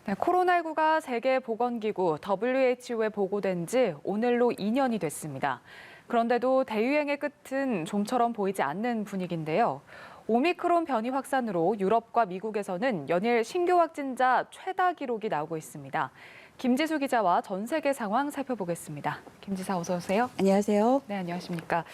네, 코로나19가 세계보건기구 WHO에 보고된 지 오늘로 2년이 됐습니다. 그런데도 대유행의 끝은 좀처럼 보이지 않는 분위기인데요. 오미크론 변이 확산으로 유럽과 미국에서는 연일 신규 확진자 최다 기록이 나오고 있습니다. 김지수 기자와 전 세계 상황 살펴보겠습니다. 김 지사 어서 오세요. 안녕하세요. 네, 안녕하십니까.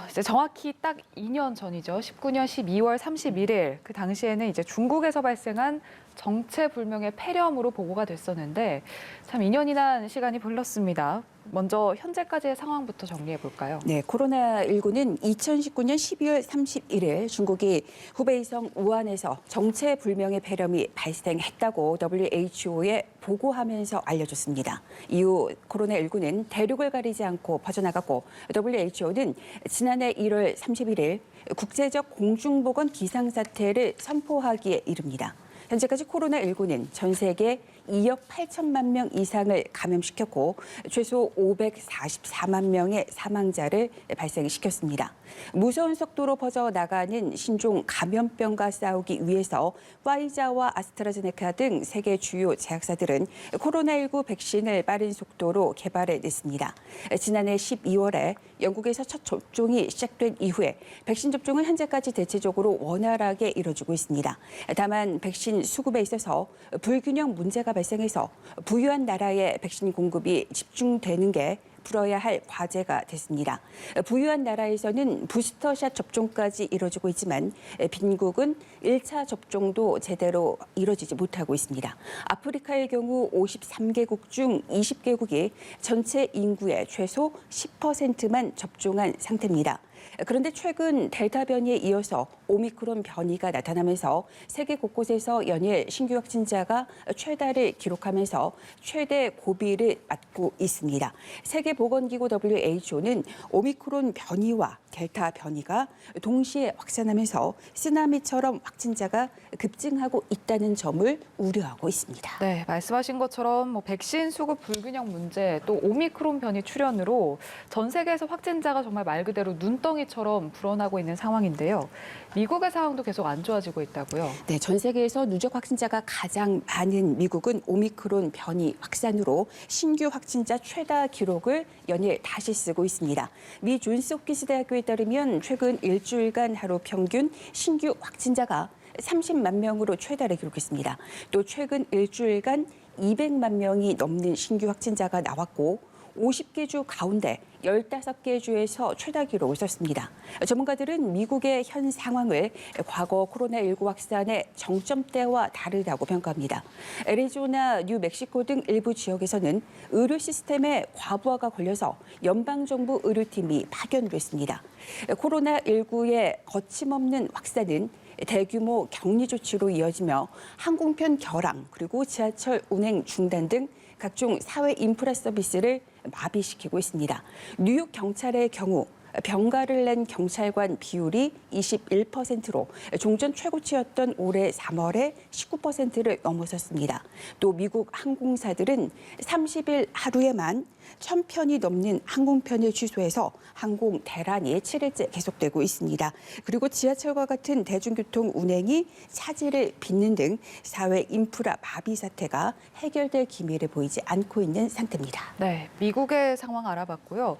이제 정확히 딱 2년 전이죠. 19년 12월 31일 그 당시에는 이제 중국에서 발생한 정체불명의 폐렴으로 보고가 됐었는데 참 2년이나 시간이 흘렀습니다. 먼저 현재까지의 상황부터 정리해 볼까요? 네, 코로나19는 2019년 12월 31일 중국이 후베이성 우한에서 정체불명의 폐렴이 발생했다고 WHO에 보고하면서 알려졌습니다. 이후 코로나19는 대륙을 가리지 않고 퍼져나갔고 WHO는 지난해 1월 31일 국제적 공중보건 비상사태를 선포하기에 이릅니다. 현재까지 코로나19는 전 세계 2억 8천만 명 이상을 감염시켰고 최소 544만 명의 사망자를 발생시켰습니다. 무서운 속도로 퍼져나가는 신종 감염병과 싸우기 위해서 화이자와 아스트라제네카 등 세계 주요 제약사들은 코로나19 백신을 빠른 속도로 개발해냈습니다. 지난해 12월에 영국에서 첫 접종이 시작된 이후에 백신 접종은 현재까지 대체적으로 원활하게 이뤄지고 있습니다. 다만 백신 수급에 있어서 불균형 문제가 발생해서 부유한 나라의 백신 공급이 집중되는 게 풀어야 할 과제가 됐습니다. 부유한 나라에서는 부스터샷 접종까지 이뤄지고 있지만 빈국은 1차 접종도 제대로 이뤄지지 못하고 있습니다. 아프리카의 경우 53개국 중 20개국이 전체 인구의 최소 10%만 접종한 상태입니다. 그런데 최근 델타 변이에 이어서 오미크론 변이가 나타나면서 세계 곳곳에서 연일 신규 확진자가 최다를 기록하면서 최대 고비를 맞고 있습니다. 세계보건기구 WHO는 오미크론 변이와 델타 변이가 동시에 확산하면서 쓰나미처럼 확진자가 급증하고 있다는 점을 우려하고 있습니다. 네, 말씀하신 것처럼 백신 수급 불균형 문제 또 오미크론 변이 출현으로 전 세계에서 확진자가 정말 말 그대로 눈덩이처럼 불어나고 있는 상황인데요. 미국의 상황도 계속 안 좋아지고 있다고요? 네, 전 세계에서 누적 확진자가 가장 많은 미국은 오미크론 변이 확산으로 신규 확진자 최다 기록을 연일 다시 쓰고 있습니다. 미 존스 홉킨스 대학교에 따르면 최근 일주일간 하루 평균 신규 확진자가 30만 명으로 최다를 기록했습니다. 또 최근 일주일간 200만 명이 넘는 신규 확진자가 나왔고 50개 주 가운데 15개 주에서 최다 기록을 썼습니다. 전문가들은 미국의 현 상황을 과거 코로나19 확산의 정점대와 다르다고 평가합니다. 애리조나, 뉴멕시코 등 일부 지역에서는 의료 시스템에 과부하가 걸려서 연방정부 의료팀이 파견됐습니다. 코로나19의 거침없는 확산은 대규모 격리 조치로 이어지며 항공편 결항 그리고 지하철 운행 중단 등 각종 사회 인프라 서비스를 마비시키고 있습니다. 뉴욕 경찰의 경우 병가를 낸 경찰관 비율이 21%로 종전 최고치였던 올해 3월에 19%를 넘어섰습니다. 또 미국 항공사들은 30일 하루에만 1,000편이 넘는 항공편을 취소해서 항공 대란이 7일째 계속되고 있습니다. 그리고 지하철과 같은 대중교통 운행이 차질을 빚는 등 사회 인프라 마비 사태가 해결될 기미를 보이지 않고 있는 상태입니다. 네, 미국의 상황 알아봤고요.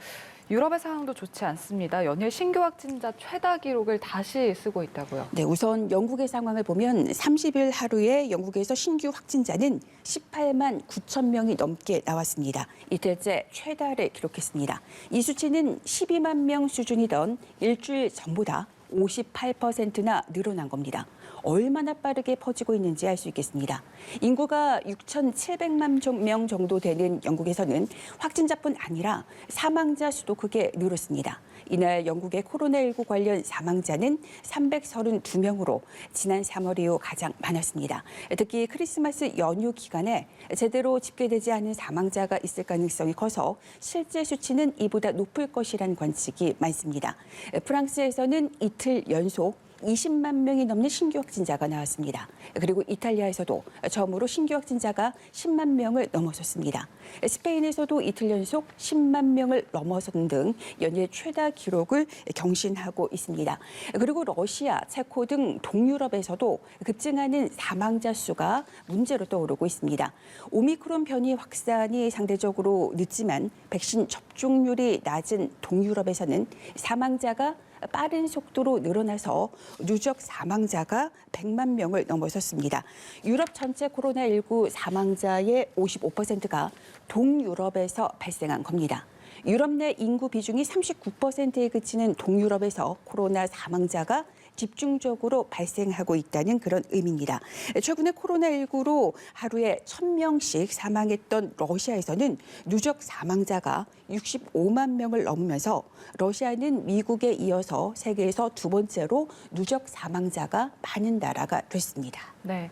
유럽의 상황도 좋지 않습니다. 연일 신규 확진자 최다 기록을 다시 쓰고 있다고요. 네, 우선 영국의 상황을 보면 30일 하루에 영국에서 신규 확진자는 18만 9천 명이 넘게 나왔습니다. 이틀째 최다를 기록했습니다. 이 수치는 12만 명 수준이던 일주일 전보다 58%나 늘어난 겁니다. 얼마나 빠르게 퍼지고 있는지 알 수 있겠습니다. 인구가 6,700만 명 정도 되는 영국에서는 확진자뿐 아니라 사망자 수도 크게 늘었습니다. 이날 영국의 코로나19 관련 사망자는 332명으로 지난 3월 이후 가장 많았습니다. 특히 크리스마스 연휴 기간에 제대로 집계되지 않은 사망자가 있을 가능성이 커서 실제 수치는 이보다 높을 것이라는 관측이 많습니다. 프랑스에서는 이틀 연속 20만 명이 넘는 신규 확진자가 나왔습니다. 그리고 이탈리아에서도 처음으로 신규 확진자가 10만 명을 넘어섰습니다. 스페인에서도 이틀 연속 10만 명을 넘어선 등 연일 최다 기록을 경신하고 있습니다. 그리고 러시아, 체코 등 동유럽에서도 급증하는 사망자 수가 문제로 떠오르고 있습니다. 오미크론 변이 확산이 상대적으로 늦지만 백신 접종률이 낮은 동유럽에서는 사망자가 빠른 속도로 늘어나서 누적 사망자가 100만 명을 넘어섰습니다. 유럽 전체 코로나19 사망자의 55%가 동유럽에서 발생한 겁니다. 유럽 내 인구 비중이 39%에 그치는 동유럽에서 코로나 사망자가 집중적으로 발생하고 있다는 그런 의미입니다. 최근에 코로나19로 하루에 1,000명씩 사망했던 러시아에서는 누적 사망자가 65만 명을 넘으면서 러시아는 미국에 이어서 세계에서 두 번째로 누적 사망자가 많은 나라가 됐습니다. 네.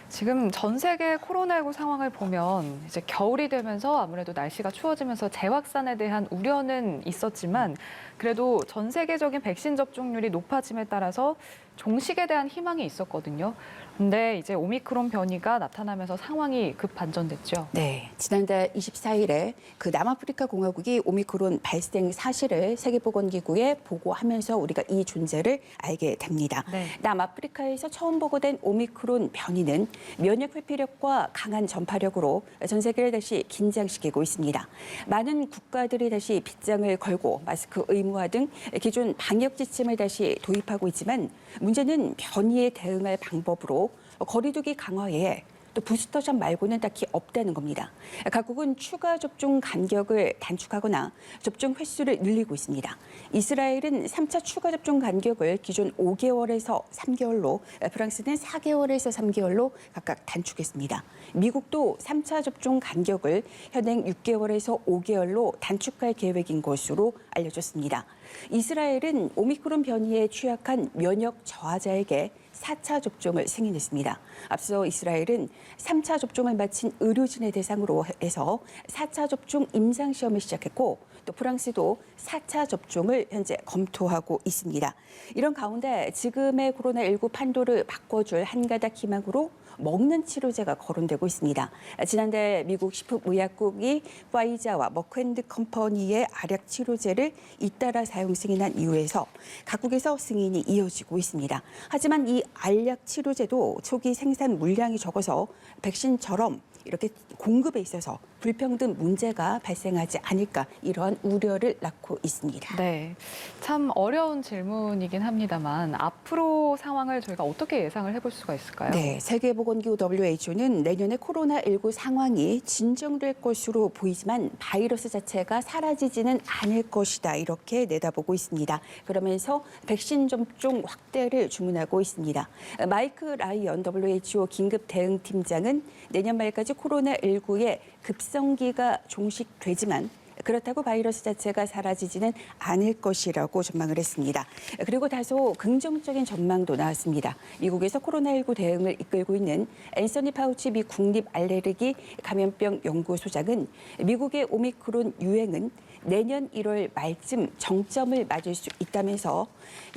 지금 전 세계 코로나19 상황을 보면 이제 겨울이 되면서 아무래도 날씨가 추워지면서 재확산에 대한 우려는 있었지만 그래도 전 세계적인 백신 접종률이 높아짐에 따라서 종식에 대한 희망이 있었거든요. 근데 이제 오미크론 변이가 나타나면서 상황이 급 반전됐죠. 네, 지난달 24일에 그 남아프리카 공화국이 오미크론 발생 사실을 세계보건기구에 보고하면서 우리가 이 존재를 알게 됩니다. 네. 남아프리카에서 처음 보고된 오미크론 변이는 면역 회피력과 강한 전파력으로 전 세계를 다시 긴장시키고 있습니다. 많은 국가들이 다시 빗장을 걸고 마스크 의무화 등 기존 방역 지침을 다시 도입하고 있지만 문제는 변이에 대응할 방법으로 거리두기 강화에 또 부스터샷 말고는 딱히 없다는 겁니다. 각국은 추가 접종 간격을 단축하거나 접종 횟수를 늘리고 있습니다. 이스라엘은 3차 추가 접종 간격을 기존 5개월에서 3개월로, 프랑스는 4개월에서 3개월로 각각 단축했습니다. 미국도 3차 접종 간격을 현행 6개월에서 5개월로 단축할 계획인 것으로 알려졌습니다. 이스라엘은 오미크론 변이에 취약한 면역 저하자에게 4차 접종을 승인했습니다. 앞서 이스라엘은 3차 접종을 마친 의료진을 대상으로 해서 4차 접종 임상시험을 시작했고 또 프랑스도 4차 접종을 현재 검토하고 있습니다. 이런 가운데 지금의 코로나19 판도를 바꿔줄 한 가닥 희망으로 먹는 치료제가 거론되고 있습니다. 지난달 미국 식품의약국이 파이자와 머크앤드 컴퍼니의 알약 치료제를 잇따라 사용 승인한 이후에서 각국에서 승인이 이어지고 있습니다. 하지만 이 알약 치료제도 초기 생산 물량이 적어서 백신처럼 이렇게 공급에 있어서 불평등 문제가 발생하지 않을까 이러한 우려를 낳고 있습니다. 네, 참 어려운 질문이긴 합니다만 앞으로 상황을 저희가 어떻게 예상을 해볼 수가 있을까요? 네, 세계보건기구 WHO는 내년에 코로나19 상황이 진정될 것으로 보이지만 바이러스 자체가 사라지지는 않을 것이다 이렇게 내다보고 있습니다. 그러면서 백신 접종 확대를 주문하고 있습니다. 마이크 라이언 WHO 긴급 대응팀장은 내년 말까지 코로나19의 급성기가 종식되지만 그렇다고 바이러스 자체가 사라지지는 않을 것이라고 전망을 했습니다. 그리고 다소 긍정적인 전망도 나왔습니다. 미국에서 코로나19 대응을 이끌고 있는 앤서니 파우치 미 국립 알레르기 감염병 연구소장은 미국의 오미크론 유행은 내년 1월 말쯤 정점을 맞을 수 있다면서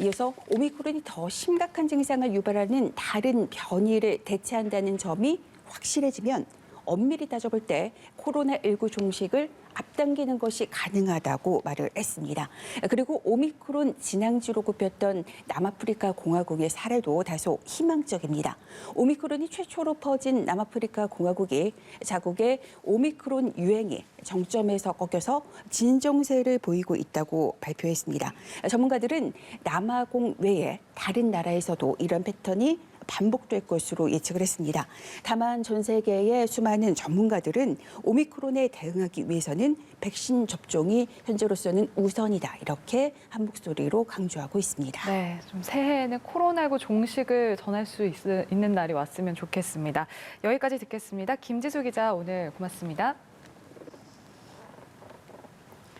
이어서 오미크론이 더 심각한 증상을 유발하는 다른 변이를 대체한다는 점이 확실해지면 엄밀히 따져볼 때 코로나19 종식을 앞당기는 것이 가능하다고 말을 했습니다. 그리고 오미크론 진앙지로 꼽혔던 남아프리카 공화국의 사례도 다소 희망적입니다. 오미크론이 최초로 퍼진 남아프리카 공화국이 자국의 오미크론 유행이 정점에서 꺾여서 진정세를 보이고 있다고 발표했습니다. 전문가들은 남아공 외에 다른 나라에서도 이런 패턴이 반복될 것으로 예측을 했습니다. 다만 전 세계의 수많은 전문가들은 오미크론에 대응하기 위해서는 백신 접종이 현재로서는 우선이다. 이렇게 한 목소리로 강조하고 있습니다. 네, 좀 새해에는 코로나19 종식을 전할 수 있는 날이 왔으면 좋겠습니다. 여기까지 듣겠습니다. 김지수 기자 오늘 고맙습니다.